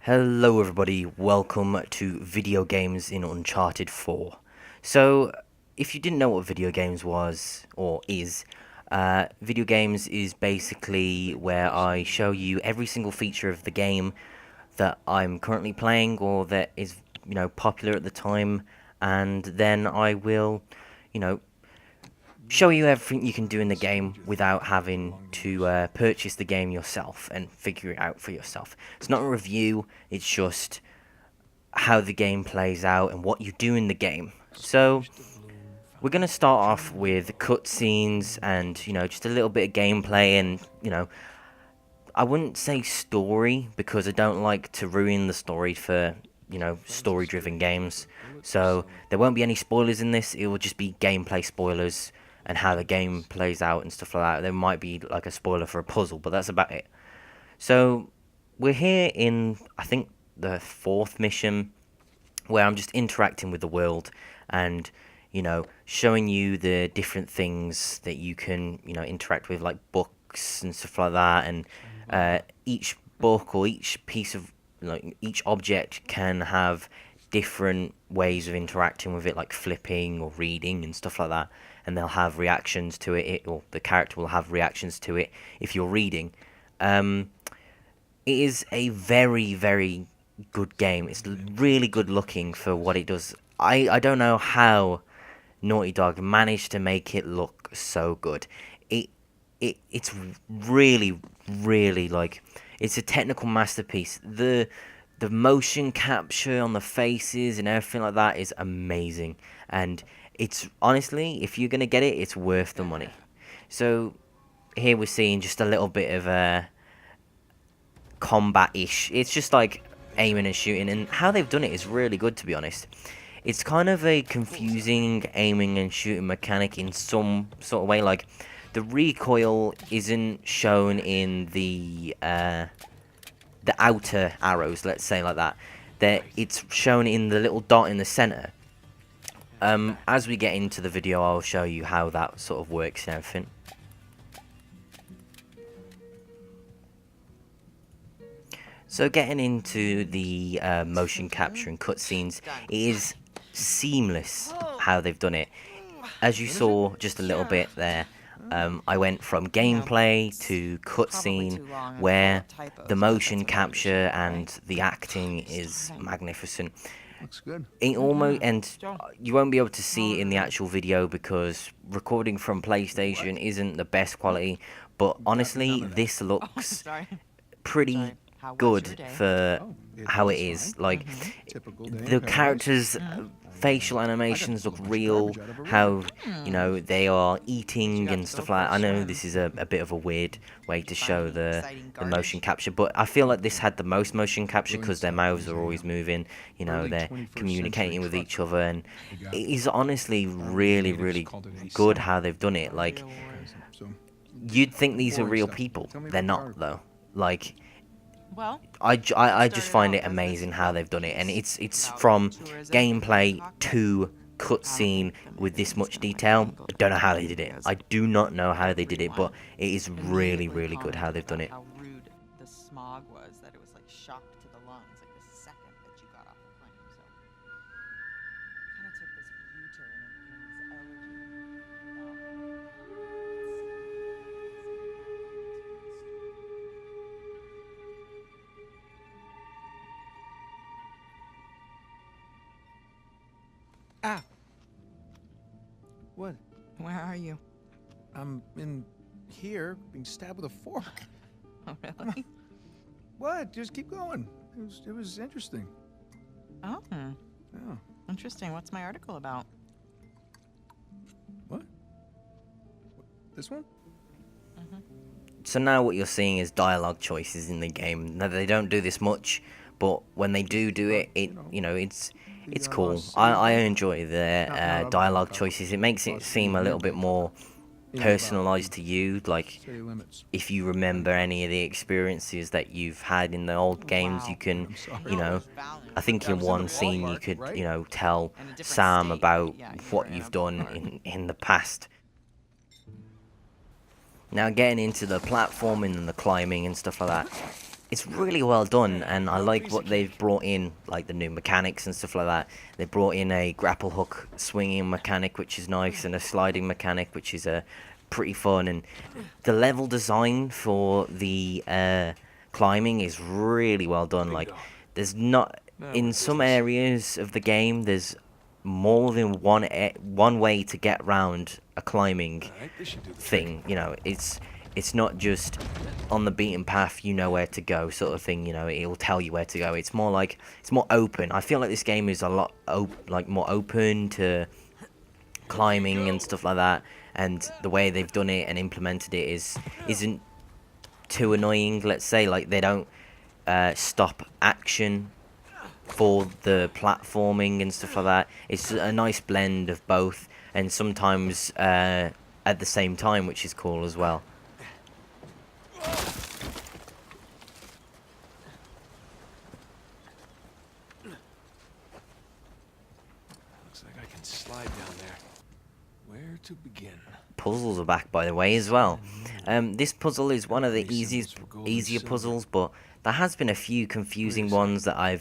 Hello everybody, welcome to Video Games in Uncharted 4. So, if you didn't know what video games was, or is, video games is basically where I show you every single feature of the game that I'm currently playing, or that is, popular at the time, and then I will, you know, show you everything you can do in the game without having to purchase the game yourself and figure it out for yourself. It's not a review, it's just how the game plays out and what you do in the game. So, we're going to start off with cutscenes and, just a little bit of gameplay and, I wouldn't say story because I don't like to ruin the story for, story-driven games. So, there won't be any spoilers in this, it will just be gameplay spoilers and how the game plays out and stuff like that. There might be like a spoiler for a puzzle, but that's about it. So, we're here in, I think, the fourth mission where I'm just interacting with the world and, showing you the different things that you can, interact with, like books and stuff like that. And each book or each piece of, each object can have different ways of interacting with it, like flipping or reading and stuff like that. And they'll have reactions to it, or the character will have reactions to it if you're reading. It is a very, very good game. It's really good looking for what it does. I don't know how Naughty Dog managed to make it look so good. It's really, really, like, it's a technical masterpiece. The motion capture on the faces and everything like that is amazing. And it's honestly, if you're gonna get it, it's worth the money. So here we're seeing just a little bit of combat-ish. It's just like aiming and shooting, and how they've done it is really good, to be honest. It's kind of a confusing aiming and shooting mechanic in some sort of way. Like, the recoil isn't shown in the outer arrows, let's say, like that. It's shown in the little dot in the center. As we get into the video, I'll show you how that sort of works and everything. So getting into the motion capture and cutscenes, it is seamless how they've done it. As you saw just a little bit there, I went from gameplay to cutscene, where the motion capture and the acting is magnificent. Looks good. And you won't be able to see it in the actual video because recording from PlayStation isn't the best quality, but honestly, this looks pretty good for how it is. Like, the characters' facial animations look real, how, they are eating and stuff like that. I know this is a bit of a weird way to show the motion capture, but I feel like this had the most motion capture because their mouths are always moving, they're communicating with each other, and it is honestly really, really good how they've done it. Like, you'd think these are real people. They're not, though. Like, I just find it amazing how they've done it, and it's from gameplay to cutscene with this much detail. I don't know how they did it. I do not know how they did it, but it is really, really good how they've done it. How rude the smog was, that it was like shock to the lungs, like the second that you got off the plane. So kind of took this U-turn and Ah! What? where are you? I'm in here being stabbed with a fork. Oh, really? What? Just keep going. It was interesting. Oh, Yeah. interesting. What's my article about? What? This one? So now what you're seeing is dialogue choices in the game. Now, they don't do this much, but when they do it, it's cool. I enjoy their dialogue choices. It makes it seem a little bit more personalized to you. Like, City limits. if you remember any of the experiences that you've had in the old games, you can, I think in one scene you could, tell Sam about what you've done in the past. Now, getting into the platforming and the climbing and stuff like that, it's really well done, and I like what they've brought in, like the new mechanics and stuff like that. They brought in a grapple hook swinging mechanic, which is nice, and a sliding mechanic, which is pretty fun. And the level design for the climbing is really well done. Like, there's not in some areas of the game, there's more than one way to get around a climbing thing. You know, it's not just on the beaten path, you know where to go, sort of thing. You know, it'll tell you where to go. It's more like it's more open. I feel like this game is a lot more open to climbing and stuff like that. And the way they've done it and implemented it isn't too annoying. Let's say, like, they don't stop action for the platforming and stuff like that. It's a nice blend of both, and sometimes at the same time, which is cool as well. Looks like I can slide down there. Where to begin? Puzzles are back, by the way, as well. This puzzle is one of the easier puzzles, but there has been a few confusing ones that I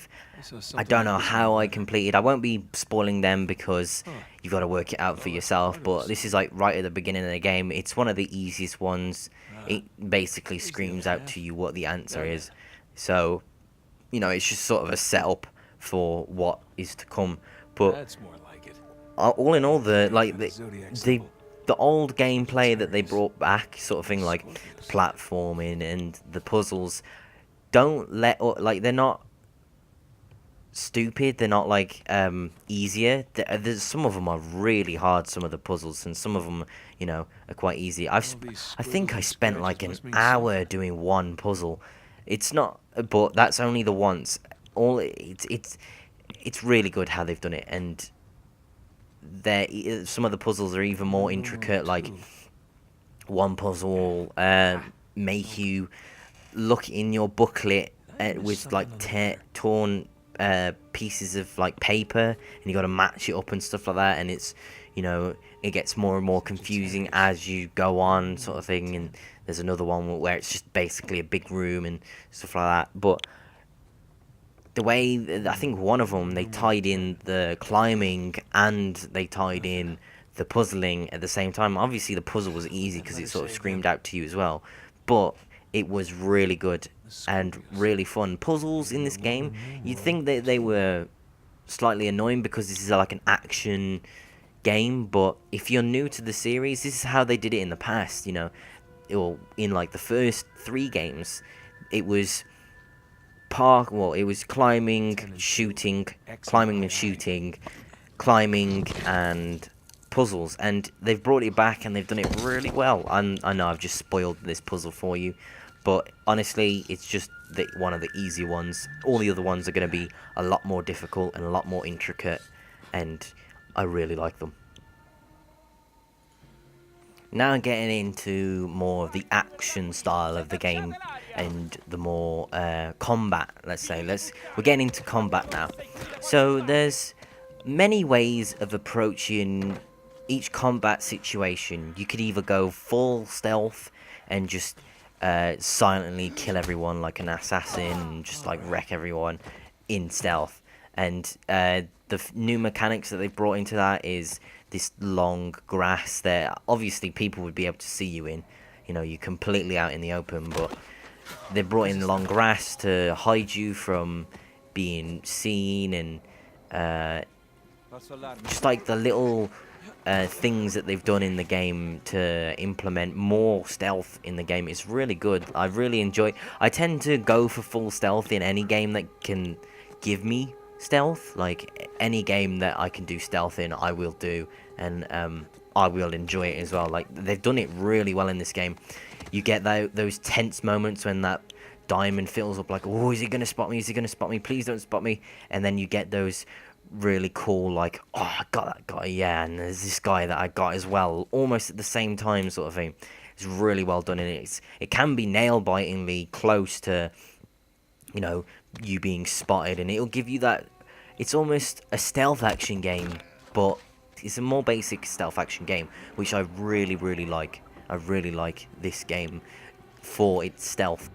don't know how I completed. I won't be spoiling them because you've got to work it out for yourself, but this is like right at the beginning of the game. It's one of the easiest ones. It basically screams out to you what the answer is. So, you know, it's just sort of a setup for what is to come. But That's more like it. all in all, the old gameplay that they brought back, sort of thing, like platforming and the puzzles, don't let like they're not stupid. They're not like easier. There's some of them are really hard. Some of the puzzles, and some of them, you know, are quite easy. I think I spent like an hour doing one puzzle. It's not, but that's only the once. It's really good how they've done it, and some of the puzzles are even more intricate. Like, one puzzle make you look in your booklet with like torn pieces of like paper, and you got to match it up and stuff like that. And it's, you know, it gets more and more confusing as you go on, sort of thing. And there's another one where it's just basically a big room and stuff like that. But the way, I think one of them, they tied in the climbing and they tied in the puzzling at the same time. Obviously the puzzle was easy because it sort of screamed out to you as well, but it was really good and really fun. Puzzles in this game, you'd think that they were slightly annoying because this is like an action game, but if you're new to the series, this is how they did it in the past. You know, or in like the first 3 games, it was it was climbing, shooting, climbing and shooting, climbing and puzzles, and they've brought it back and they've done it really well. I know I've just spoiled this puzzle for you, but honestly, it's just one of the easy ones. All the other ones are going to be a lot more difficult and a lot more intricate, and I really like them. Now getting into more of the action style of the game and the more combat, let's say. We're getting into combat now. So there's many ways of approaching each combat situation. You could either go full stealth and just silently kill everyone like an assassin and just like wreck everyone in stealth. And the new mechanics that they brought into that is this long grass that obviously people would be able to see you in. You know, you're completely out in the open, but they brought in long grass to hide you from being seen, and just like the little things that they've done in the game to implement more stealth in the game. It's really good. I really enjoy. I tend to go for full stealth in any game that can give me stealth. Like, any game that I can do stealth in, I will do, and I will enjoy it as well. Like, they've done it really well in this game. You get those tense moments when that diamond fills up, like, oh, is he gonna spot me? Is he gonna spot me? Please don't spot me. And then you get those really cool, like, oh, I got that guy, yeah, and there's this guy that I got as well, almost at the same time, sort of thing. It's really well done, and it can be nail-bitingly close to, you know, you being spotted, and it'll give you that. It's almost a stealth action game, but it's a more basic stealth action game, which I really, really like. I really like this game for its stealth.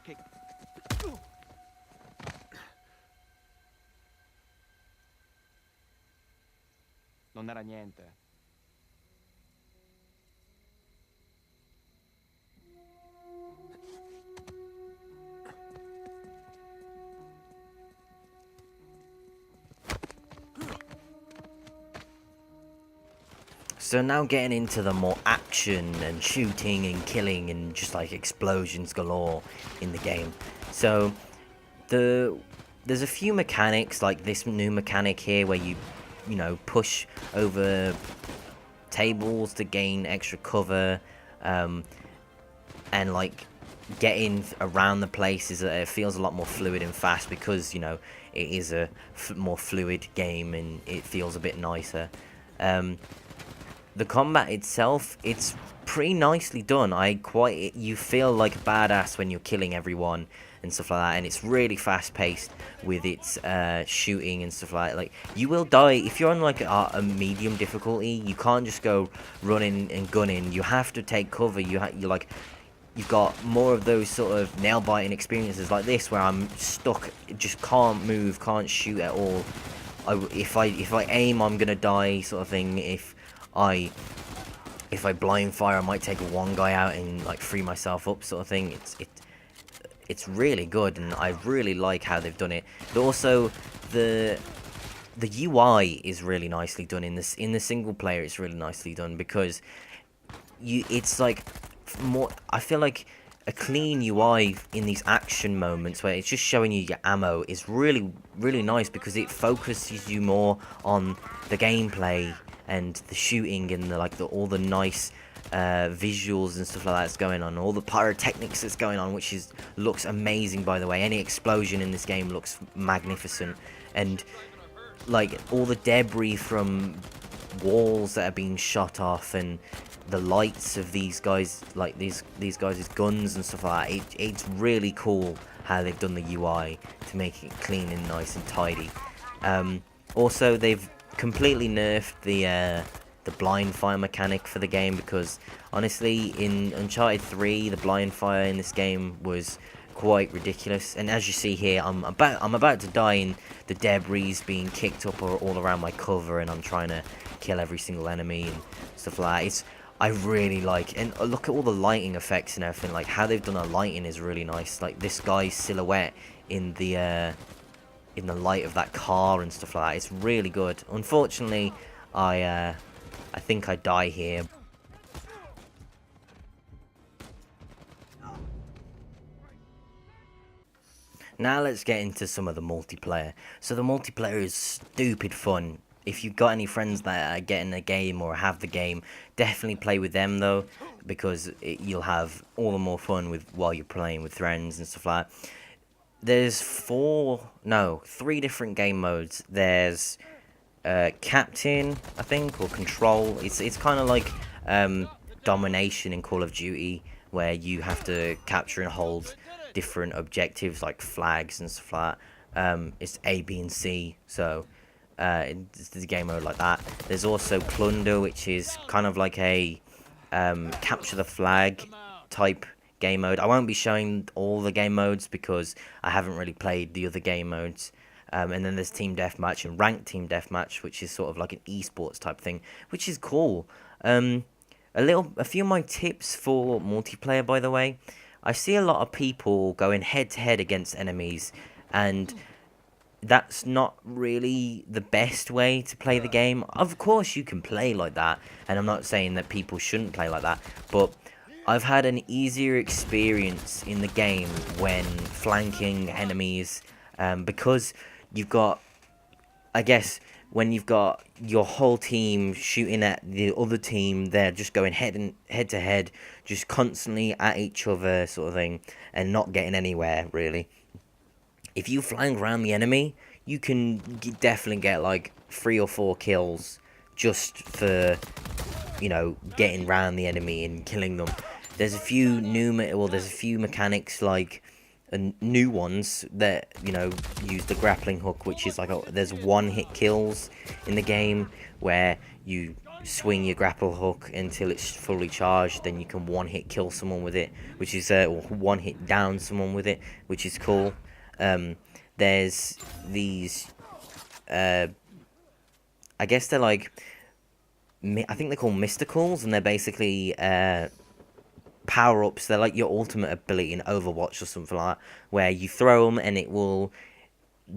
Okay. Non era niente. So now getting into the more action and shooting and killing and just like explosions galore in the game. So there's a few mechanics like this new mechanic here where you know push over tables to gain extra cover, and like getting around the place is it feels a lot more fluid and fast because you know it is a more fluid game and it feels a bit nicer. The combat itself, it's pretty nicely done. You feel like a badass when you're killing everyone and stuff like that, and it's really fast paced with its shooting and stuff like that. Like you will die if you're on like a medium difficulty. You can't just go running and gunning. You have to take cover. You've got more of those sort of nail biting experiences like this where I'm stuck, just can't move, can't shoot at all. If I aim, I'm gonna die, sort of thing. If I blind fire, I might take one guy out and like free myself up, sort of thing. It's really good, and I really like how they've done it. But also the UI is really nicely done in the single player. It's really nicely done because it's like more. I feel like a clean UI in these action moments where it's just showing you your ammo is really nice because it focuses you more on the gameplay and the shooting and all the nice visuals and stuff like that's going on, all the pyrotechnics that's going on, which looks amazing, by the way. Any explosion in this game looks magnificent, and like all the debris from walls that are being shot off and the lights of these guys, like these guys' guns and stuff like that. It's really cool how they've done the UI to make it clean and nice and tidy. Also, they've completely nerfed the blind fire mechanic for the game because honestly, in Uncharted 3, the blind fire in this game was quite ridiculous. And as you see here, I'm about to die in the debris being kicked up all around my cover, and I'm trying to kill every single enemy and stuff like that. I really like, and look at all the lighting effects and everything. Like how they've done the lighting is really nice. Like this guy's silhouette in the light of that car and stuff like that. It's really good. Unfortunately, I think I die here. Now let's get into some of the multiplayer. So the multiplayer is stupid fun. If you've got any friends that are getting a game or have the game, definitely play with them though, because you'll have all the more fun while you're playing with friends and stuff like that. There's three different game modes. There's Captain, I think, or Control. It's kind of like Domination in Call of Duty, where you have to capture and hold different objectives like flags and stuff like that. It's A, B, and C, so it's the game mode like that. There's also Plunder, which is kind of like a capture the flag type game mode. I won't be showing all the game modes because I haven't really played the other game modes. And then there's Team Deathmatch and Ranked Team Deathmatch, which is sort of like an esports type thing, which is cool. A few of my tips for multiplayer, by the way. I see a lot of people going head to head against enemies, and that's not really the best way to play the game. Of course you can play like that, and I'm not saying that people shouldn't play like that, but I've had an easier experience in the game when flanking enemies, because you've got, I guess, when you've got your whole team shooting at the other team, they're just going head to head, just constantly at each other, sort of thing, and not getting anywhere, really. If you flank around the enemy, you can definitely get like 3 or 4 kills just for, you know, getting around the enemy and killing them. There's a few mechanics like new ones that, you know, use the grappling hook, which is like there's one hit kills in the game where you swing your grapple hook until it's fully charged. Then you can one-hit kill someone with it, which is or one-hit down someone with it, which is cool. There's these, I guess they're like, I think they're called mysticals, and they're basically power-ups. They're like your ultimate ability in Overwatch or something like that, where you throw them and it will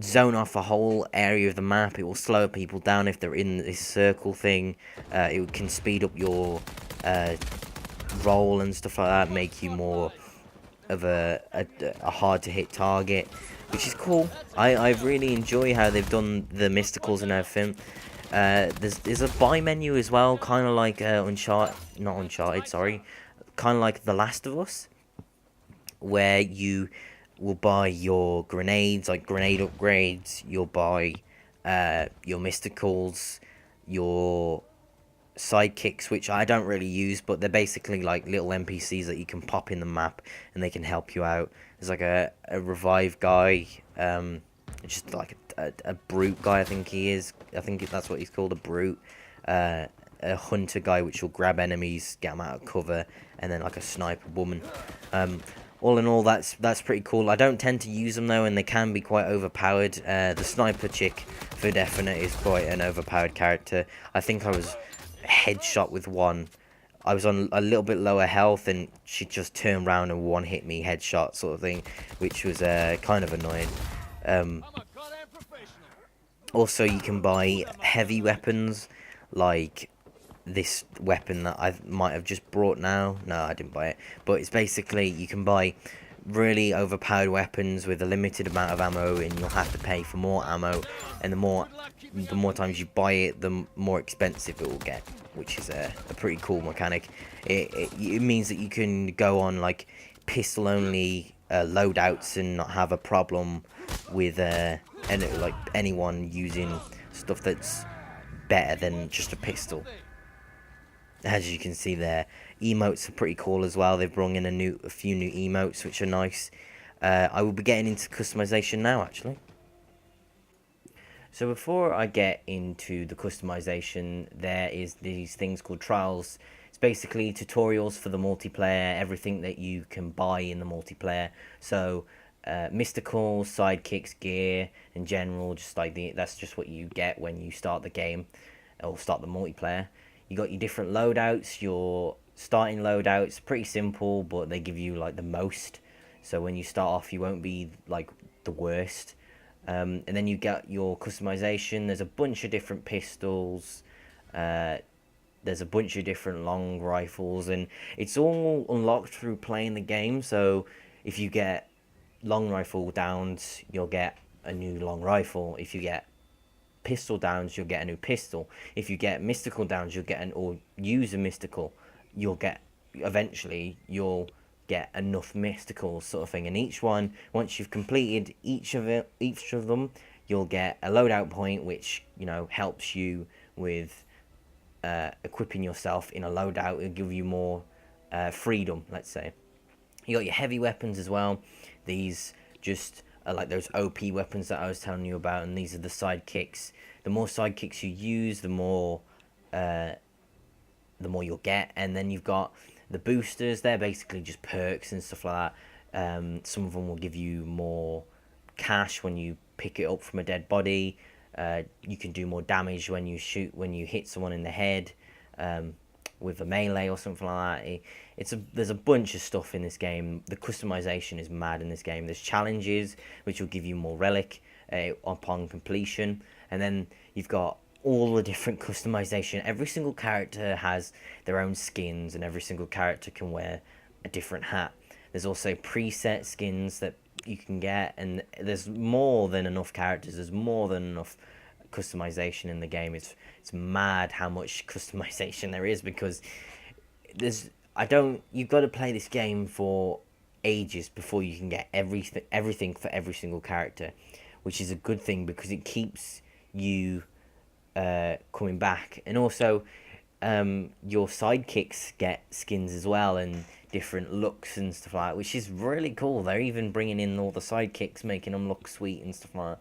zone off a whole area of the map. It will slow people down if they're in this circle thing. It can speed up your roll and stuff like that, make you more of a hard to hit target, which is cool. I really enjoy how they've done the mysticals and everything. There's a buy menu as well, kind of like not Uncharted, sorry, kind of like The Last of Us, where you will buy your grenades, like grenade upgrades. You'll buy your mysticals, your sidekicks, which I don't really use, but they're basically like little NPCs that you can pop in the map and they can help you out. There's like a revive guy, just like a brute guy, I think he is. I think that's what he's called, a brute. A hunter guy, which will grab enemies, get them out of cover, and then like a sniper woman. All in all, that's pretty cool. I don't tend to use them though, and they can be quite overpowered. The sniper chick, for definite, is quite an overpowered character. I think I was headshot with one. I was on a little bit lower health, and she just turned around and one hit me headshot sort of thing, which was kind of annoying. Also, you can buy heavy weapons, like this weapon that I might have just brought now. No, I didn't buy it. But it's basically, you can buy really overpowered weapons with a limited amount of ammo, and you'll have to pay for more ammo. And the more times you buy it, the more expensive it will get, which is a pretty cool mechanic. It means that you can go on like pistol only loadouts and not have a problem with like anyone using stuff that's better than just a pistol. As you can see there, emotes are pretty cool as well. They've brought in a few new emotes, which are nice. I will be getting into customization now, actually. So before I get into the customization, there is these things called trials. It's basically tutorials for the multiplayer, everything that you can buy in the multiplayer. So mystical, sidekicks, gear in general, just like that's just what you get when you start the game or start the multiplayer. You got your different loadouts. Your starting loadouts, pretty simple, but they give you like the most. So when you start off, you won't be like the worst. And then you get your customization. There's a bunch of different pistols. There's a bunch of different long rifles, and it's all unlocked through playing the game. So if you get long rifle downs, you'll get a new long rifle. If you get pistol downs, you'll get a new pistol. If you get mystical downs, you'll get or use a mystical, eventually you'll get enough mysticals sort of thing. And each one, once you've completed each of them, you'll get a loadout point, which helps you with equipping yourself in a loadout. It'll give you more freedom, let's say. You got your heavy weapons as well. These just like those OP weapons that I was telling you about, and these are the sidekicks. The more sidekicks you use, the more you'll get. And then you've got the boosters. They're basically just perks and stuff like that. Some of them will give you more cash when you pick it up from a dead body. You can do more damage when you hit someone in the head with a melee or something like that. There's a bunch of stuff in this game. The customization is mad in this game. There's challenges which will give you more relic upon completion, and then you've got all the different customization. Every single character has their own skins, and every single character can wear a different hat. There's also preset skins that you can get, and there's more than enough characters. There's more than enough customization in the game. It's mad how much customization there is, because you've got to play this game for ages before you can get everything for every single character, which is a good thing because it keeps you coming back. And also your sidekicks get skins as well, and different looks and stuff like that, which is really cool. They're even bringing in all the sidekicks, making them look sweet and stuff like that.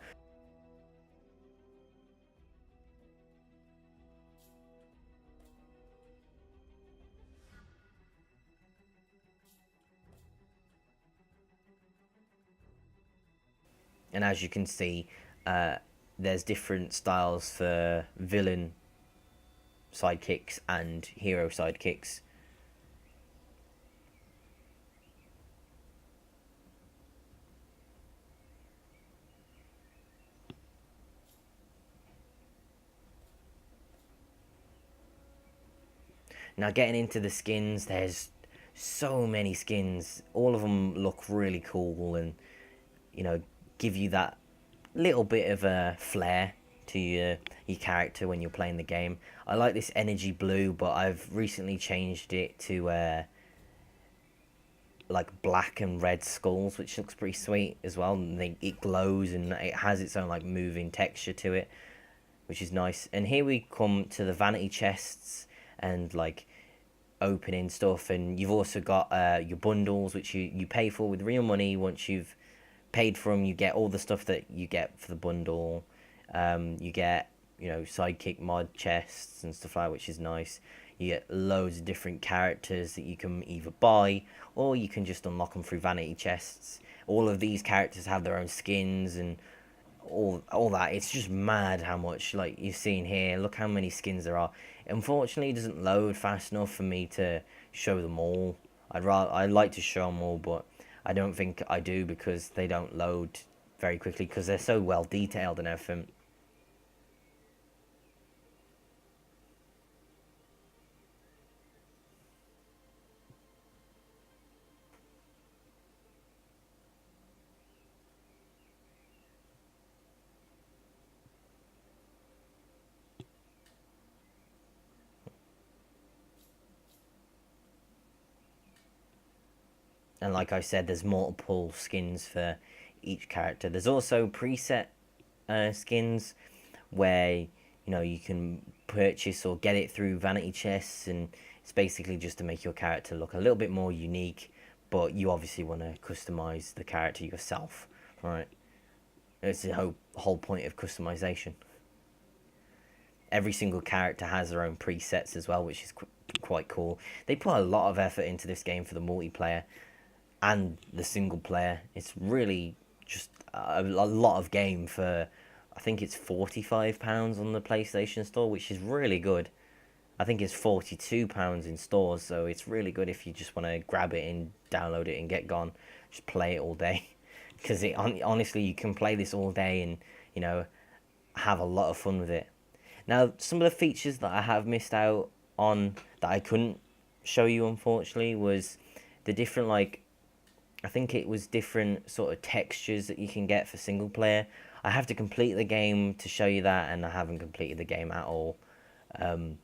And as you can see, uh, there's different styles for villain sidekicks and hero sidekicks. Now, getting into the skins, there's so many skins. All of them look really cool and, you know, give you that little bit of a flair to your character when you're playing the game. I like this energy blue, but I've recently changed it to like black and red skulls, which looks pretty sweet as well. And it glows and it has its own like moving texture to it, which is nice. And here we come to the vanity chests and like opening stuff, and you've also got your bundles, which you pay for with real money. Once you've paid for them, you get all the stuff that you get for the bundle. You get, you know, sidekick mod chests and stuff like that, which is nice. You get loads of different characters that you can either buy or you can just unlock them through vanity chests. All of these characters have their own skins and all that. It's just mad how much like you've seen here. Look how many skins there are. Unfortunately, it doesn't load fast enough for me to show them all. I'd like to show them all, but I don't think I do because they don't load very quickly because they're so well detailed and everything. And like I said, there's multiple skins for each character. There's also preset skins where you can purchase or get it through vanity chests, and it's basically just to make your character look a little bit more unique. But you obviously want to customize the character yourself, right? It's the whole point of customization. Every single character has their own presets as well, which is quite cool. They put a lot of effort into this game for the multiplayer and the single player. It's really just a lot of game for, I think it's £45 on the PlayStation Store, which is really good. I think it's £42 in stores, so it's really good if you just want to grab it and download it and get gone. Just play it all day, because honestly, you can play this all day and have a lot of fun with it. Now, some of the features that I have missed out on that I couldn't show you, unfortunately, was the different, like, I think it was different sort of textures that you can get for single player. I have to complete the game to show you that, and I haven't completed the game at all. Um,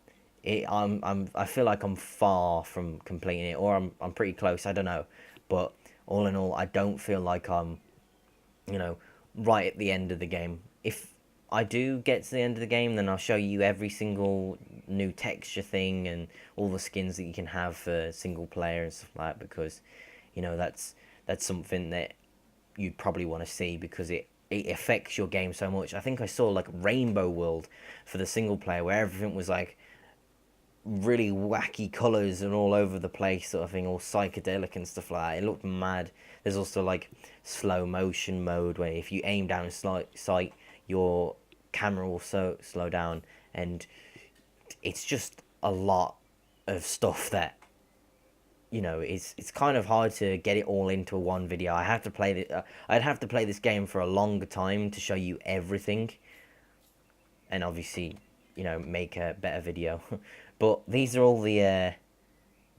I feel like I'm far from completing it, or I'm pretty close. I don't know, but all in all, I don't feel like I'm, you know, right at the end of the game. If I do get to the end of the game, then I'll show you every single new texture thing and all the skins that you can have for single player and stuff like that, because that's something that you'd probably want to see because it affects your game so much. I think I saw like Rainbow World for the single player where everything was like really wacky colors and all over the place sort of thing, all psychedelic and stuff like that. It looked mad. There's also like slow motion mode where if you aim down sight, your camera will slow down, and it's just a lot of stuff that it's kind of hard to get it all into one video. I'd have to play this game for a longer time to show you everything, and obviously, make a better video. But these are all the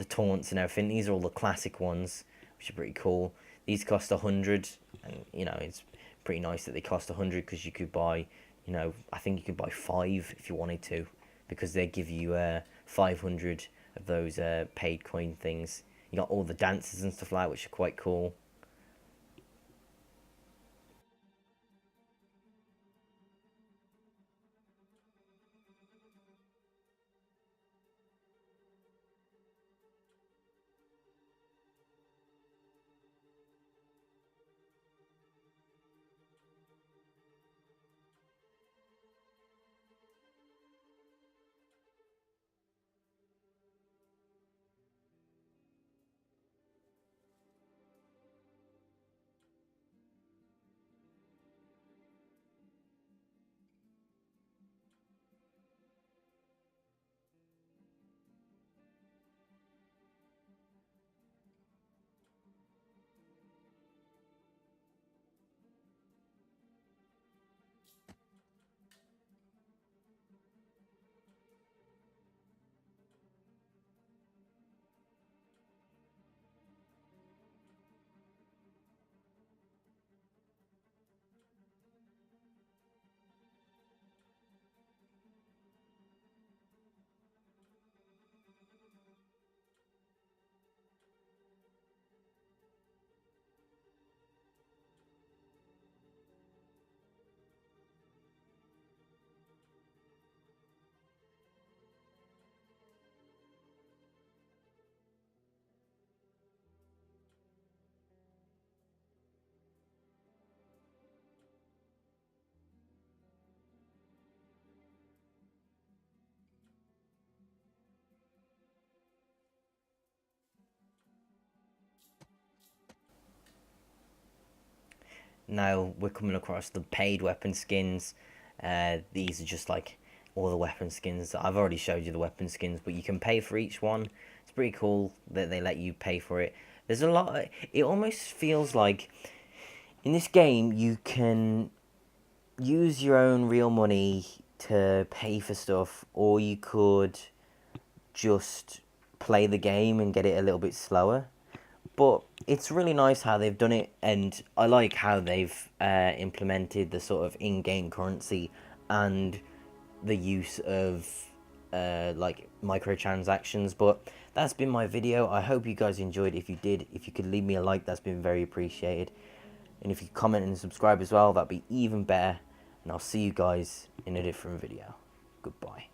taunts and everything. These are all the classic ones, which are pretty cool. These cost 100, and it's pretty nice that they cost 100 because you could buy, I think you could buy 5 if you wanted to, because they give you 500 of those paid coin things. You got all the dances and stuff like that, which are quite cool. now we're coming across the paid weapon skins. These are just like all the weapon skins. I've already showed you the weapon skins, but you can pay for each one. It's pretty cool that they let you pay for it. There's a lot. It almost feels like in this game you can use your own real money to pay for stuff, or you could just play the game and get it a little bit slower. But it's really nice how they've done it, and I like how they've implemented the sort of in-game currency and the use of like microtransactions. But that's been my video. I hope you guys enjoyed. If you did, if you could leave me a like, that's been very appreciated. And if you comment and subscribe as well, that'd be even better. And I'll see you guys in a different video. Goodbye.